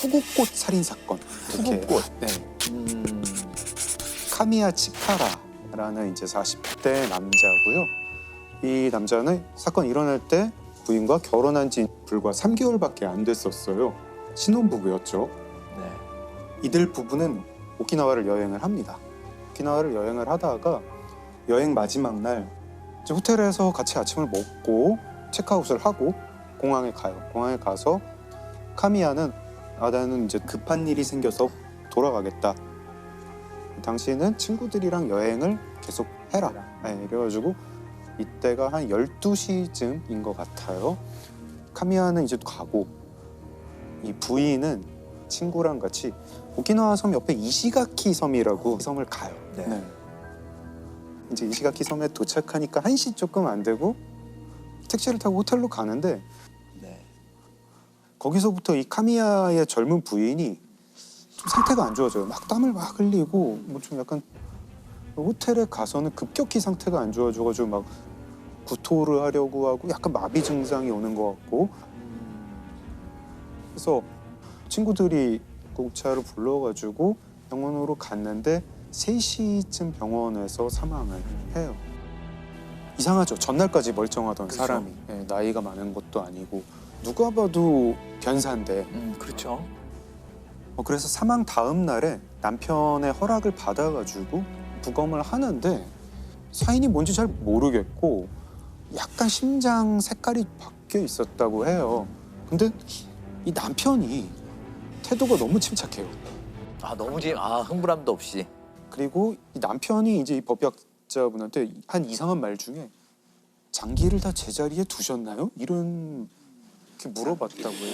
투구꽃 살인 사건. 투구꽃. 네. 카미야 치카라라는 이제 40대 남자고요. 이 남자는 사건 일어날 때 부인과 결혼한 지 불과 3개월밖에 안 됐었어요. 신혼부부였죠. 네. 이들 부부는 오키나와를 여행을 합니다. 오키나와를 여행을 하다가 여행 마지막 날 이제 호텔에서 같이 아침을 먹고 체크아웃을 하고 공항에 가요. 공항에 가서 카미야는 나는 이제 급한 일이 생겨서 돌아가겠다. 당신은 친구들이랑 여행을 계속 해라. 네, 이래가지고 이때가 한 12시쯤인 것 같아요. 카미야는 이제 가고 이 부인은 친구랑 같이 오키나와 섬 옆에 이시가키 섬이라고 섬을 가요. 네. 네. 이제 이시가키 섬에 도착하니까 1시 조금 안 되고 택시를 타고 호텔로 가는데 네. 거기서부터 이 카미야의 젊은 부인이 좀 상태가 안 좋아져요. 막 땀을 막 흘리고 뭐 좀 약간 호텔에 가서는 급격히 상태가 안 좋아져가지고 막 구토를 하려고 하고 약간 마비 증상이 오는 것 같고 그래서 친구들이 구급차를 불러가지고 병원으로 갔는데 3시쯤 병원에서 사망을 해요. 이상하죠. 전날까지 멀쩡하던 그렇죠. 사람이 나이가 많은 것도 아니고 누가 봐도 변사인데 그렇죠. 그래서 사망 다음 날에 남편의 허락을 받아가지고 부검을 하는데 사인이 뭔지 잘 모르겠고 약간 심장 색깔이 바뀌어 있었다고 해요. 근데 이 남편이 태도가 너무 침착해요. 너무 흥분함도 없이. 그리고 이 남편이 이제 이 법의학자분한테 한 이상한 말 중에 장기를 다 제자리에 두셨나요? 이런 이렇게 물어봤다고요.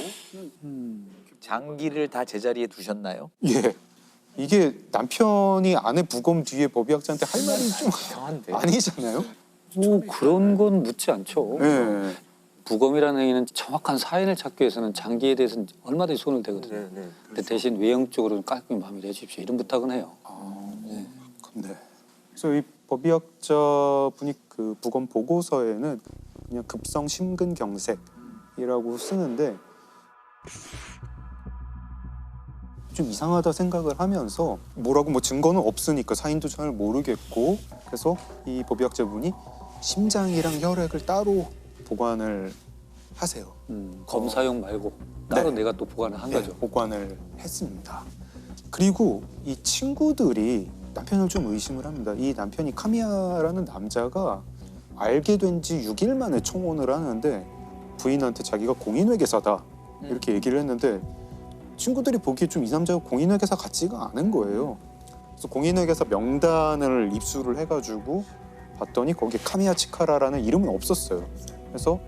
장기를 다 제자리에 두셨나요? 예. 이게 남편이 아내 부검 뒤에 법의학자한테 할 말이 좀 이상한데. 아니잖아요. 뭐 그런 건 묻지 않죠. 예. 부검이라는 행위는 정확한 사인을 찾기 위해서는 장기에 대해서는 얼마든지 손을 대거든요. 근데 대신 외형적으로 깔끔히 마무리해 주십시오. 이런 부탁은 해요. 네. 네. 그래서 이 법의학자분이 그 부검 보고서에는 그냥 급성 심근경색이라고 쓰는데 좀 이상하다 생각을 하면서 뭐라고 뭐 증거는 없으니까 사인도 잘 모르겠고 그래서 이 법의학자분이 심장이랑 혈액을 따로 보관을 하세요. 검사용 말고 따로 네. 내가 또 보관을 한 네, 거죠. 보관을 했습니다. 그리고 이 친구들이 남편을 좀 의심을 합니다. 이 남편이 카미야라는 남자가 알게 된 지 6일 만에 청혼을 하는데 부인한테 자기가 공인회계사다 이렇게 얘기를 했는데 친구들이 보기에 좀 이 남자가 공인회계사 같지가 않은 거예요. 그래서 공인회계사 명단을 입수를 해가지고 봤더니 거기에 카미야 치카라라는 이름은 없었어요. 그래서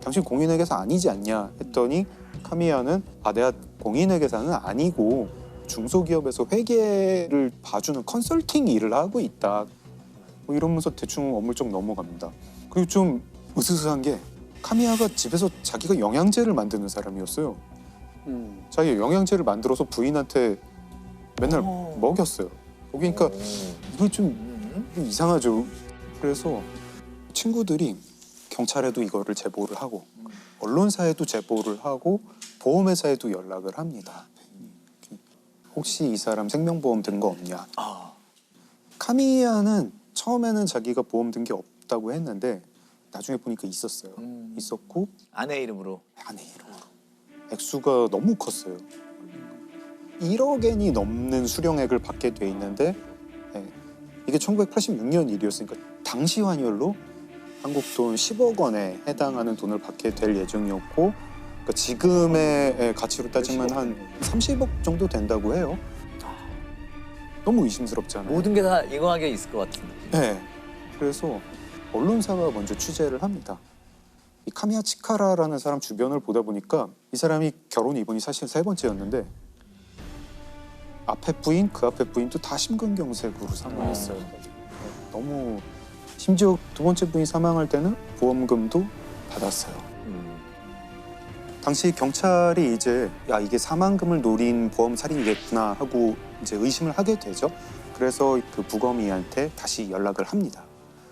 당신 공인회계사 아니지 않냐 했더니 카미야는 내가 공인회계사는 아니고 중소기업에서 회계를 봐주는 컨설팅 일을 하고 있다. 뭐 이러면서 대충 어물쩍 넘어갑니다. 그리고 좀 으스스한 게 카미야가 집에서 자기가 영양제를 만드는 사람이었어요. 자기가 영양제를 만들어서 부인한테 맨날 먹였어요. 그러니까 이거 좀 이상하죠. 그래서 친구들이 경찰에도 이거를 제보를 하고 언론사에도 제보를 하고 보험회사에도 연락을 합니다. 혹시 이 사람 생명보험 든 거 없냐? 카미야는 처음에는 자기가 보험 든 게 없다고 했는데 나중에 보니까 있었어요. 있었고 아내 이름으로. 아내 이름으로. 액수가 너무 컸어요. 1억엔이 넘는 수령액을 받게 돼 있는데 이게 1986년 일이었으니까 당시 환율로 한국 돈 10억 원에 해당하는 돈을 받게 될 예정이었고 그러니까 지금의 가치로 따지면 한 30억 정도 된다고 해요. 너무 의심스럽잖아요. 모든 게 다 인정하게 있을 것 같은데. 네. 그래서 언론사가 먼저 취재를 합니다. 이 카미야 치카라라는 사람 주변을 보다 보니까 이 사람이 결혼 이번이 사실 3번째였는데 앞에 부인, 그 앞에 부인도 다 심근경색으로 사망했어요. 너무 심지어 2번째 부인 사망할 때는 보험금도 받았어요. 당시 경찰이 이제 이게 사망금을 노린 보험 살인이겠구나 하고 이제 의심을 하게 되죠. 그래서 그 부검이한테 다시 연락을 합니다.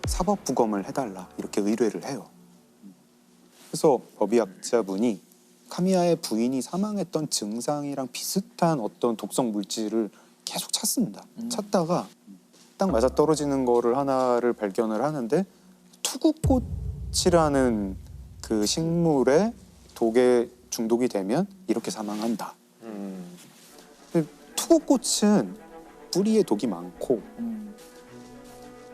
사법 부검을 해달라 이렇게 의뢰를 해요. 그래서 법의학자분이 카미야의 부인이 사망했던 증상이랑 비슷한 어떤 독성 물질을 계속 찾습니다. 찾다가 딱 맞아 떨어지는 거를 하나를 발견을 하는데 투구꽃이라는 그 식물의 독에 중독이 되면 이렇게 사망한다. 근데 투구꽃은 뿌리에 독이 많고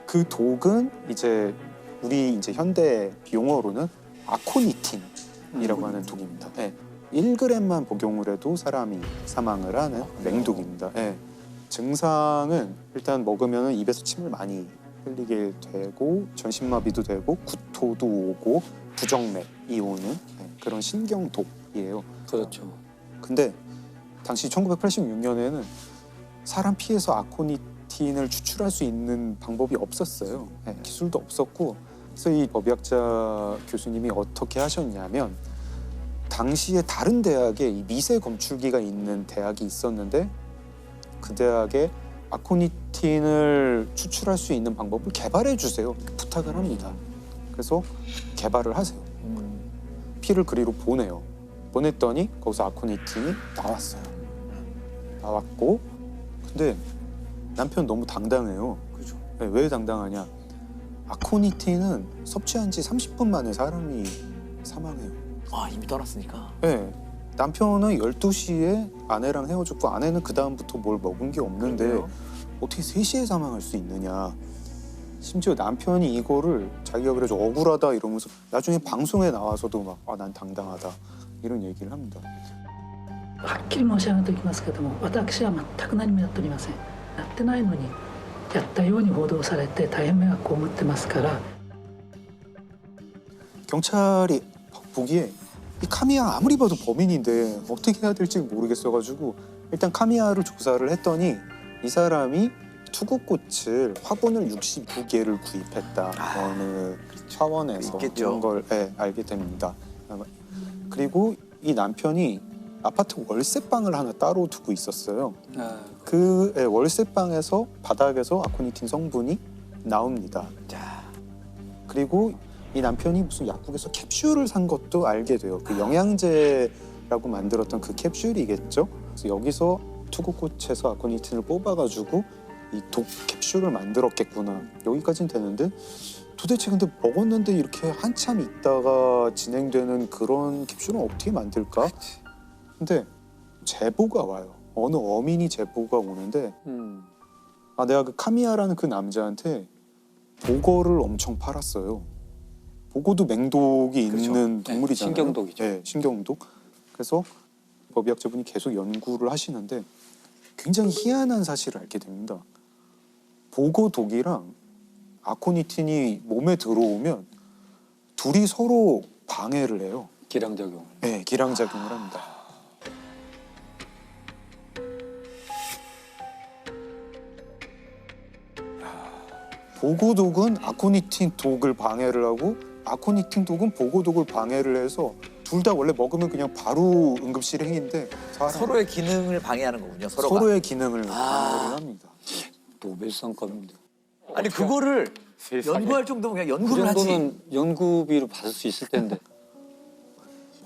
그 독은 이제 우리 이제 현대 용어로는 아코니틴이라고 하는 독입니다. 네. 1g만 복용을 해도 사람이 사망을 하는 맹독입니다. 네. 증상은 일단 먹으면 입에서 침을 많이 흘리게 되고 전신마비도 되고 구토도 오고 부정맥이 오는 그런 신경독이에요. 그렇죠. 근데 당시 1986년에는 사람 피에서 아코니틴을 추출할 수 있는 방법이 없었어요. 기술도 없었고 그래서 이 법의학자 교수님이 어떻게 하셨냐면 당시에 다른 대학에 이 미세 검출기가 있는 대학이 있었는데 그 대학에 아코니틴을 추출할 수 있는 방법을 개발해 주세요. 부탁을 합니다. 그래서 개발을 하세요. 피를 그리로 보내요. 보냈더니 거기서 아코니틴이 나왔어요. 나왔고 근데 남편 너무 당당해요. 그죠? 네, 왜 당당하냐? 아코니틴은 섭취한 지 30분 만에 사람이 사망해요. 아 이미 떠났으니까. 네. 남편은 12시에 아내랑 헤어졌고 아내는 그 다음부터 뭘 먹은 게 없는데 그래요? 어떻게 3시에 사망할 수 있느냐. 심지어 남편이 이거를 자기가 그래서 억울하다 이러면서 나중에 방송에 나와서도 막 아, 난 당당하다 이런 얘기를 합니다. はっきり申し上げておきますけども、私は全く何もやっておりません。やってないのにやったように報道されて大変迷惑を被ってますから。 경찰이 보기에 이 카미야 아무리 봐도 범인인데 어떻게 해야 될지 모르겠어가지고 일단 카미야를 조사를 했더니 이 사람이 투구꽃을 화분을 69개를 구입했다. 어느 차원에서 있겠죠. 이런 걸 알게 됩니다. 그리고 이 남편이 아파트 월세방을 하나 따로 두고 있었어요. 그 월세방에서 바닥에서 아코니틴 성분이 나옵니다. 자, 그리고 이 남편이 무슨 약국에서 캡슐을 산 것도 알게 돼요. 그 영양제라고 만들었던 그 캡슐이겠죠. 그래서 여기서 투구꽃에서 아코니틴을 뽑아가지고 이 독 캡슐을 만들었겠구나. 여기까지는 되는데 도대체 근데 먹었는데 이렇게 한참 있다가 진행되는 그런 캡슐은 어떻게 만들까? 근데 제보가 와요. 어느 어민이 제보가 오는데 아 내가 그 카미야라는 그 남자한테 보거를 엄청 팔았어요. 보고도 맹독이 그렇죠. 있는 동물이잖아요. 신경독이죠. 네, 신경독. 그래서 법의학자분이 계속 연구를 하시는데 굉장히 희한한 사실을 알게 됩니다. 보고독이랑 아코니틴이 몸에 들어오면 둘이 서로 방해를 해요. 기량작용. 네, 기량작용을 합니다. 보고독은 아코니틴 독을 방해를 하고 아코니틴 독은 보고독을 방해를 해서 둘 다 원래 먹으면 그냥 바로 응급실 행인데 서로의 기능을 방해하는 거군요. 서로가. 서로의 기능을 방해를 합니다. 노벨상급인데. 아니 그거를 연구할 정도면 그냥 그 연구를 하지. 정도는 연구비로 받을 수 있을 텐데.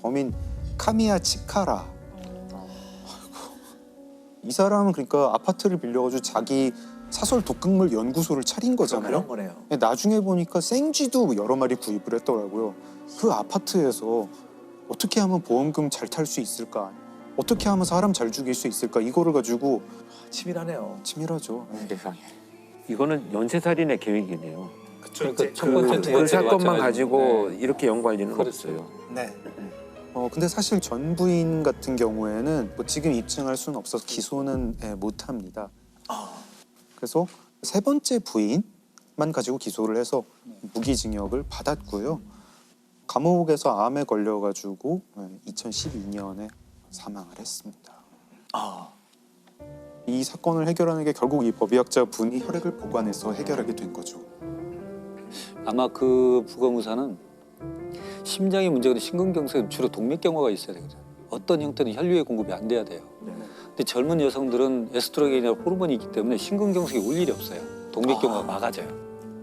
범인 카미야 치카라. 아이고. 이 사람은 그러니까 아파트를 빌려가지고 자기 사설 독극물 연구소를 차린 거잖아요. 그런 거네요. 나중에 보니까 생쥐도 여러 마리 구입을 했더라고요. 그 아파트에서 어떻게 하면 보험금 잘 탈 수 있을까? 어떻게 하면 사람 잘 죽일 수 있을까? 이거를 가지고 치밀하네요. 치밀하죠. 세상에. 이거는 연쇄살인의 계획이네요. 그러니까 첫 그 번째 원 사건만 마찬가지고. 가지고 네. 이렇게 연구할 리는 그렇죠. 없어요. 네. 근데 사실 전 부인 같은 경우에는 뭐 지금 입증할 수는 없어서 기소는 못 합니다. 그래서 세 번째 부인만 가지고 기소를 해서 무기징역을 받았고요. 감옥에서 암에 걸려가지고 2012년에 사망을 했습니다. 이 사건을 해결하는 게 결국 이 법의학자 분이 혈액을 보관해서 해결하게 된 거죠. 아마 그 부검의사는 심장이 문제가 심근경색 주로 동맥경화가 있어야 되거든요. 어떤 형태는 혈류의 공급이 안 돼야 돼요. 근데 젊은 여성들은 에스트로겐이나 호르몬이 있기 때문에 심근경색이 올 일이 없어요. 동맥경화가 막아져요.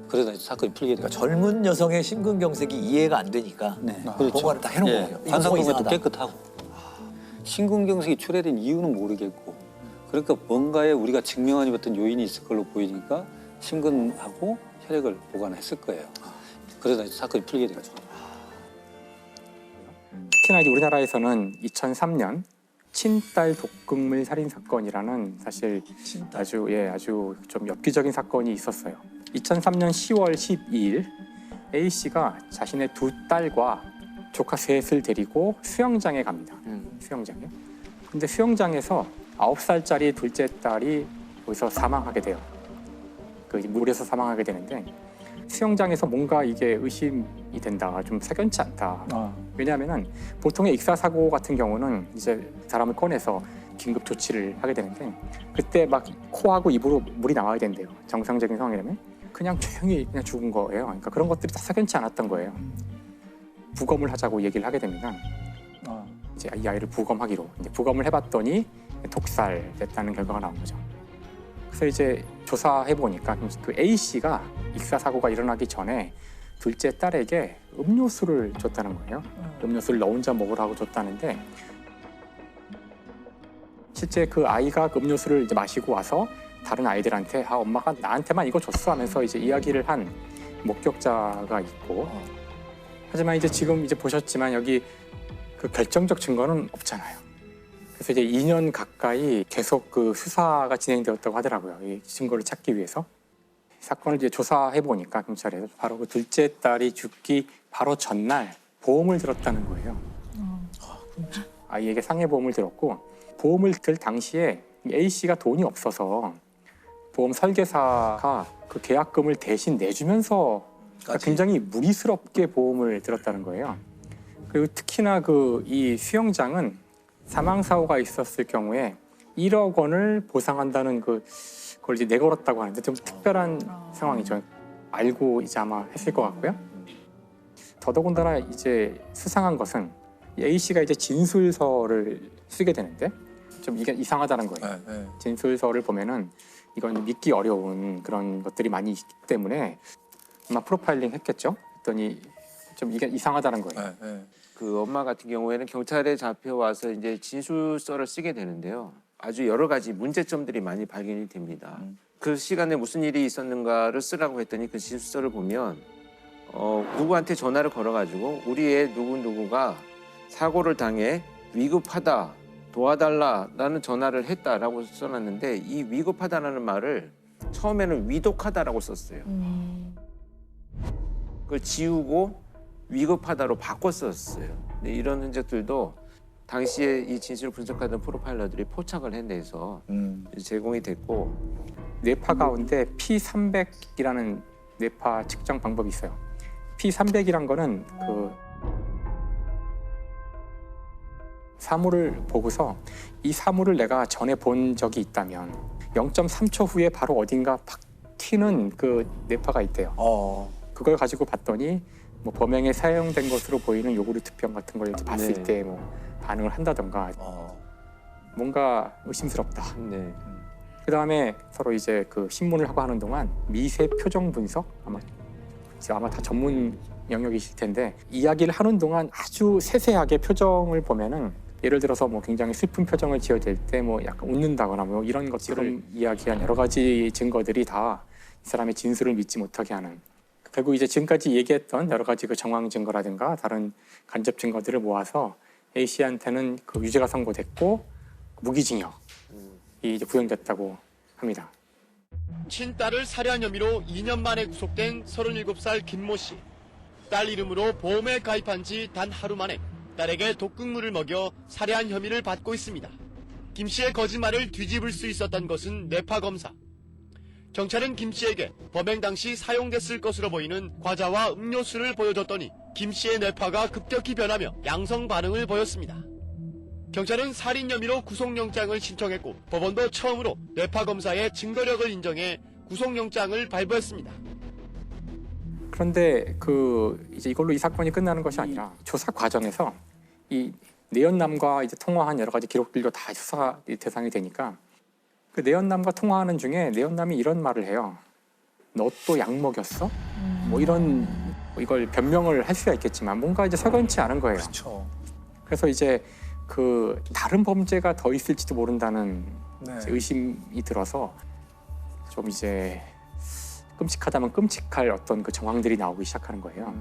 그러다 이제 사건이 풀리게 돼요. 그러니까 젊은 여성의 심근경색이 이해가 안 되니까 네. 보관을 딱 해놓은 거예요. 이거 관상동에도 이상하다. 깨끗하고. 심근경색이 출혈된 이유는 모르겠고 그러니까 뭔가에 우리가 증명하지 못한 요인이 있을 걸로 보이니까 심근하고 혈액을 보관했을 거예요. 그러다 이제 사건이 풀리게 되죠. 특히나 이제 우리나라에서는 2003년 친딸 독극물 살인 사건이라는 사실 아주 좀 엽기적인 사건이 있었어요. 2003년 10월 12일 A 씨가 자신의 두 딸과 조카 셋을 데리고 수영장에 갑니다. 수영장에. 근데 수영장에서 9살짜리 둘째 딸이 거기서 사망하게 돼요. 그 물에서 사망하게 되는데 수영장에서 뭔가 이게 의심이 된다, 좀 석연치 않다. 왜냐하면은 보통의 익사 사고 같은 경우는 이제 사람을 꺼내서 긴급 조치를 하게 되는데 그때 막 코하고 입으로 물이 나와야 된대요. 정상적인 상황이라면 그냥 조용히 그냥 죽은 거예요. 그러니까 그런 것들이 다 석연치 않았던 거예요. 부검을 하자고 얘기를 하게 되면 이제 이 아이를 부검하기로 이제 부검을 해봤더니 독살됐다는 결과가 나온 거죠. 그래서 이제 조사해 보니까 그 A 씨가 익사 사고가 일어나기 전에 둘째 딸에게 음료수를 줬다는 거예요. 음료수를 너 혼자 먹으라고 줬다는데 실제 그 아이가 그 음료수를 이제 마시고 와서 다른 아이들한테 엄마가 나한테만 이거 줬어 하면서 이제 이야기를 한 목격자가 있고 하지만 이제 지금 이제 보셨지만 여기 그 결정적 증거는 없잖아요. 그래서 이제 2년 가까이 계속 그 수사가 진행되었다고 하더라고요. 이 증거를 찾기 위해서. 사건을 이제 조사해 보니까 경찰에서 바로 그 둘째 딸이 죽기 바로 전날 보험을 들었다는 거예요. 아이에게 상해보험을 들었고 보험을 들 당시에 A 씨가 돈이 없어서 보험 설계사가 그 계약금을 대신 내주면서 굉장히 무리스럽게 보험을 들었다는 거예요. 그리고 특히나 그 이 수영장은 사망 사고가 있었을 경우에 1억 원을 보상한다는 그걸 이제 내걸었다고 하는데 좀 특별한 상황이죠. 알고 이제 아마 했을 것 같고요. 더더군다나 이제 수상한 것은 A 씨가 이제 진술서를 쓰게 되는데 좀 이게 이상하다는 거예요. 진술서를 보면은 이건 믿기 어려운 그런 것들이 많이 있기 때문에 아마 프로파일링 했겠죠. 그랬더니 좀 이게 이상하다는 거예요. 그 엄마 같은 경우에는 경찰에 잡혀와서 이제 진술서를 쓰게 되는데요. 아주 여러 가지 문제점들이 많이 발견이 됩니다. 그 시간에 무슨 일이 있었는가를 쓰라고 했더니 그 진술서를 보면 누구한테 전화를 걸어가지고 우리 애 누구누구가 사고를 당해 위급하다, 도와달라라는 전화를 했다라고 써놨는데 이 위급하다라는 말을 처음에는 위독하다라고 썼어요. 그걸 지우고 위급하다로 바꿨었어요. 근데 이런 흔적들도 당시에 이 진술을 분석하던 프로파일러들이 포착을 해내서 제공이 됐고 뇌파 가운데 P300이라는 뇌파 측정 방법이 있어요. P300이란 거는 그 사물을 보고서 이 사물을 내가 전에 본 적이 있다면 0.3초 후에 바로 어딘가 팍 튀는 그 뇌파가 있대요. 그걸 가지고 봤더니 뭐 범행에 사용된 것으로 보이는 요구르트병 같은 걸 이제 봤을 때 뭐 반응을 한다던가 뭔가 의심스럽다. 네. 그 다음에 서로 이제 그 신문을 하고 하는 동안 미세 표정 분석 아마 다 전문 영역이실 텐데 이야기를 하는 동안 아주 세세하게 표정을 보면은 예를 들어서 뭐 굉장히 슬픈 표정을 지어댈 때 뭐 약간 웃는다거나 뭐 이런 것들을 이야기한 여러 가지 증거들이 다 이 사람의 진술을 믿지 못하게 하는. 결국 이제 지금까지 얘기했던 여러 가지 그 정황 증거라든가 다른 간접 증거들을 모아서 A 씨한테는 그 유죄가 선고됐고 무기징역이 이제 구형됐다고 합니다. 친딸을 살해한 혐의로 2년 만에 구속된 37살 김모 씨. 딸 이름으로 보험에 가입한 지 단 하루 만에 딸에게 독극물을 먹여 살해한 혐의를 받고 있습니다. 김 씨의 거짓말을 뒤집을 수 있었던 것은 뇌파 검사. 경찰은 김 씨에게 범행 당시 사용됐을 것으로 보이는 과자와 음료수를 보여줬더니 김 씨의 뇌파가 급격히 변하며 양성 반응을 보였습니다. 경찰은 살인 혐의로 구속영장을 신청했고 법원도 처음으로 뇌파 검사의 증거력을 인정해 구속영장을 발부했습니다. 그런데 이제 이걸로 이 사건이 끝나는 것이 아니라 조사 과정에서 이 내연남과 이제 통화한 여러 가지 기록들도 다 수사 대상이 되니까 그 내연남과 통화하는 중에 내연남이 이런 말을 해요. 너 또 약 먹였어? 뭐 이걸 변명을 할 수가 있겠지만 뭔가 이제 석연치 않은 거예요. 그렇죠. 그래서 이제 그 다른 범죄가 더 있을지도 모른다는 네. 이제 의심이 들어서 좀 이제 끔찍하다면 끔찍할 어떤 그 정황들이 나오기 시작하는 거예요.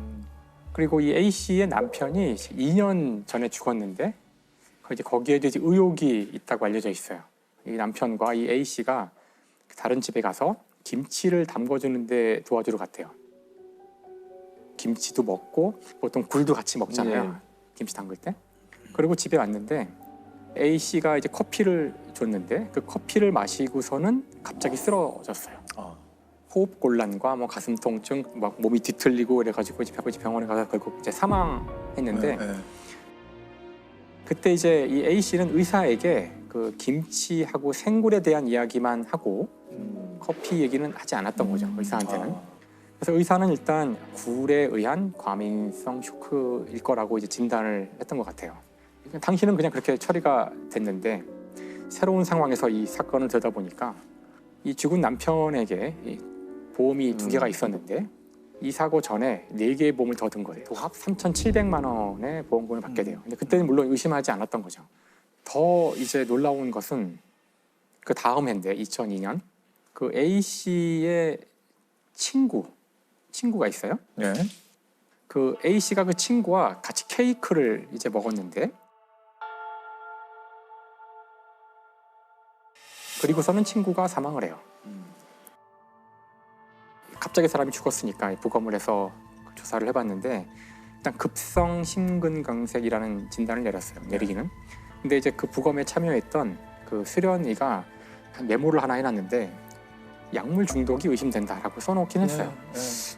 그리고 이 A 씨의 남편이 2년 전에 죽었는데 이제 거기에도 이제 의혹이 있다고 알려져 있어요. 이 남편과 이 A 씨가 다른 집에 가서 김치를 담궈주는데 도와주러 갔대요. 김치도 먹고 보통 굴도 같이 먹잖아요. 네. 김치 담글 때. 그리고 집에 왔는데 A 씨가 이제 커피를 줬는데 그 커피를 마시고서는 갑자기 쓰러졌어요. 호흡 곤란과 뭐 가슴 통증, 막 몸이 뒤틀리고 이래가지고 이제 병원에 가서 결국 이제 사망했는데 그때 이제 이 A 씨는 의사에게 그 김치하고 생굴에 대한 이야기만 하고 커피 얘기는 하지 않았던 거죠, 의사한테는. 그래서 의사는 일단 굴에 의한 과민성 쇼크일 거라고 이제 진단을 했던 것 같아요. 당시는 그냥 그렇게 처리가 됐는데 새로운 상황에서 이 사건을 들여다보니까 이 죽은 남편에게 이 보험이 2개가 있었는데 이 사고 전에 4개의 보험을 더 든 거예요. 합 3,700만 원의 보험금을 받게 돼요. 근데 그때는 물론 의심하지 않았던 거죠. 더 이제 놀라운 것은 그 다음 해인데 2002년 그 A 씨의 친구가 있어요. 네. 그 A 씨가 그 친구와 같이 케이크를 이제 먹었는데 그리고서는 친구가 사망을 해요. 갑자기 사람이 죽었으니까 부검을 해서 조사를 해봤는데 일단 급성 심근경색이라는 진단을 내리기는. 근데 이제 그 부검에 참여했던 그 수련의가 메모를 하나 해놨는데 약물 중독이 의심된다라고 써놓긴 했어요.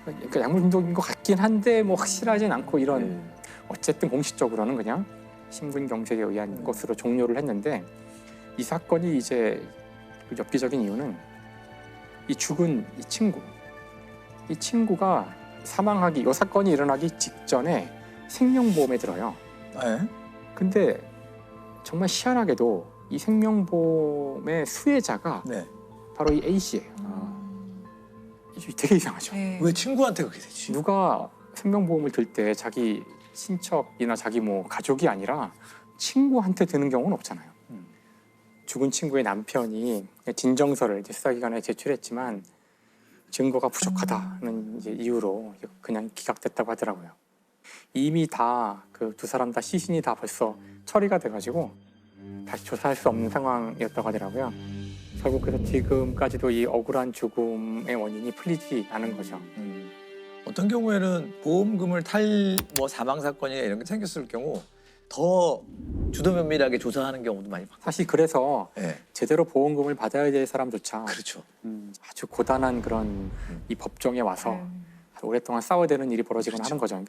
그러니까 약물 중독인 것 같긴 한데 뭐 확실하진 않고 이런 어쨌든 공식적으로는 그냥 심근경색에 의한 것으로 종료를 했는데 이 사건이 이제 엽기적인 이유는 이 죽은 이 친구가 사망하기, 이 사건이 일어나기 직전에 생명보험에 들어요. 근데 정말 희한하게도 이 생명보험의 수혜자가 바로 이 A 씨예요. 이게 되게 이상하죠. 왜 친구한테 그렇게 되지? 누가 생명보험을 들 때 자기 친척이나 자기 뭐 가족이 아니라 친구한테 드는 경우는 없잖아요. 죽은 친구의 남편이 진정서를 이제 수사기관에 제출했지만 증거가 부족하다는 이제 이유로 그냥 기각됐다고 하더라고요. 이미 다 그 두 사람 다 시신이 다 벌써 처리가 돼가지고 다시 조사할 수 없는 상황이었다고 하더라고요. 결국 그래서 지금까지도 이 억울한 죽음의 원인이 풀리지 않은 거죠. 어떤 경우에는 보험금을 탈 뭐 사망 사건이나 이런 게 생겼을 경우 더 주도 면밀하게 조사하는 경우도 많이 봤고. 사실 그래서 네. 제대로 보험금을 받아야 될 사람조차 그렇죠. 아주 고단한 그런 이 법정에 와서 오랫동안 싸워야 되는 일이 벌어지거나 하는 거죠.